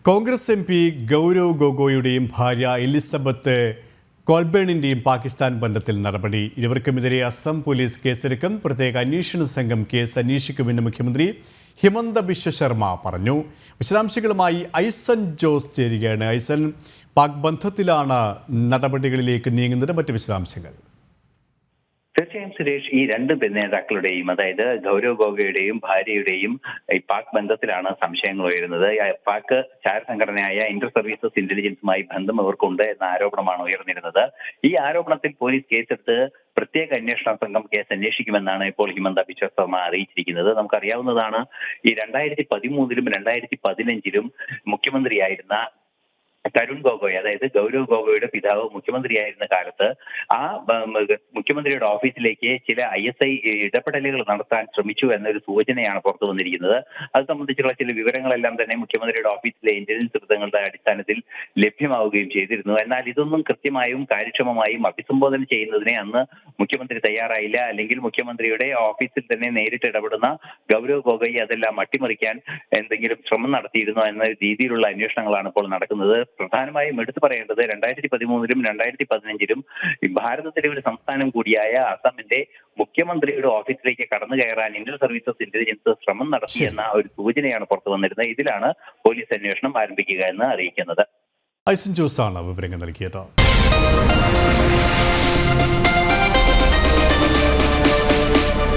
Congress M P Gaurav ഗൊഗോയുടെയും ഭാര്യ Elizabeth കോൾബേണിൻ്റെയും Pakistan ബന്ധത്തിൽ നടപടി. ഇരുവർക്കുമെതിരെ അസം പോലീസ് കേസെടുക്കും. പ്രത്യേക അന്വേഷണ സംഘം കേസ് അന്വേഷിക്കുമെന്ന് മുഖ്യമന്ത്രി ഹിമന്ത ബിശ്വ ശർമ്മ പറഞ്ഞു. വിശദാംശങ്ങളുമായി ഐസൻ ജോസ് ചേരുകയാണ്. ഐസൻ, പാക് ബന്ധത്തിലാണ് നടപടികളിലേക്ക് നീങ്ങുന്നത്. മറ്റ് വിശദാംശങ്ങൾ? തീർച്ചയായും സുരേഷ്, ഈ രണ്ട് നേതാക്കളുടെയും, അതായത് ഗൗരവ് ഗൊഗോയുടെയും ഭാര്യയുടെയും പാക് ബന്ധത്തിലാണ് സംശയങ്ങൾ ഉയരുന്നത്. പാക് ചാര സംഘടനയായ ഇന്റർ സർവീസസ് ഇന്റലിജൻസുമായി ബന്ധം ഇവർക്കുണ്ട് എന്ന ആരോപണമാണ് ഉയർന്നിരുന്നത്. ഈ ആരോപണത്തിൽ പോലീസ് കേസെടുത്ത് പ്രത്യേക അന്വേഷണ സംഘം കേസ് അന്വേഷിക്കുമെന്നാണ് ഇപ്പോൾ ഹിമന്ത ബിശ്വ ശർമ്മ അറിയിച്ചിരിക്കുന്നത്. നമുക്കറിയാവുന്നതാണ്, ഈ 2013-ലും 2015-ലും മുഖ്യമന്ത്രിയായിരുന്ന തരുൺ ഗൊഗോയ്, അതായത് ഗൗരവ് ഗൊഗോയുടെ പിതാവ് മുഖ്യമന്ത്രിയായിരുന്ന കാലത്ത് ആ മുഖ്യമന്ത്രിയുടെ ഓഫീസിലേക്ക് ചില ISI ഇടപെടലുകൾ നടത്താൻ ശ്രമിച്ചു എന്നൊരു സൂചനയാണ് പുറത്തു വന്നിരിക്കുന്നത്. അത് സംബന്ധിച്ചുള്ള ചില വിവരങ്ങളെല്ലാം തന്നെ മുഖ്യമന്ത്രിയുടെ ഓഫീസിലെ ഇന്റലിജൻസ് വൃത്തങ്ങളുടെ അടിസ്ഥാനത്തിൽ ലഭ്യമാവുകയും ചെയ്തിരുന്നു. എന്നാൽ ഇതൊന്നും കൃത്യമായും കാര്യക്ഷമമായും അഭിസംബോധന ചെയ്യുന്നതിനെ അന്ന് മുഖ്യമന്ത്രി തയ്യാറായില്ല. അല്ലെങ്കിൽ മുഖ്യമന്ത്രിയുടെ ഓഫീസിൽ തന്നെ നേരിട്ട് ഇടപെടുന്ന ഗൗരവ് ഗൊഗോയ് അതെല്ലാം അട്ടിമറിക്കാൻ എന്തെങ്കിലും ശ്രമം നടത്തിയിരുന്നോ എന്ന രീതിയിലുള്ള അന്വേഷണങ്ങളാണ് ഇപ്പോൾ നടക്കുന്നത്. പ്രധാനമായും എടുത്തു പറയേണ്ടത് 2013-ലും 2015-ലും ഭാരതത്തിലെ ഒരു സംസ്ഥാനം കൂടിയായ അസമിന്റെ മുഖ്യമന്ത്രിയുടെ ഓഫീസിലേക്ക് കടന്നു കയറാൻ ഇന്റർ സർവീസസ് ഇന്റലിജൻസ് ശ്രമം നടത്തിയെന്ന ഒരു സൂചനയാണ് പുറത്തു വന്നിരുന്നത്. ഇതിലാണ് പോലീസ് അന്വേഷണം ആരംഭിക്കുക എന്ന് അറിയിക്കുന്നത്. ഐസൻ ജോസാണ് വിവരങ്ങൾ നൽകിയത്.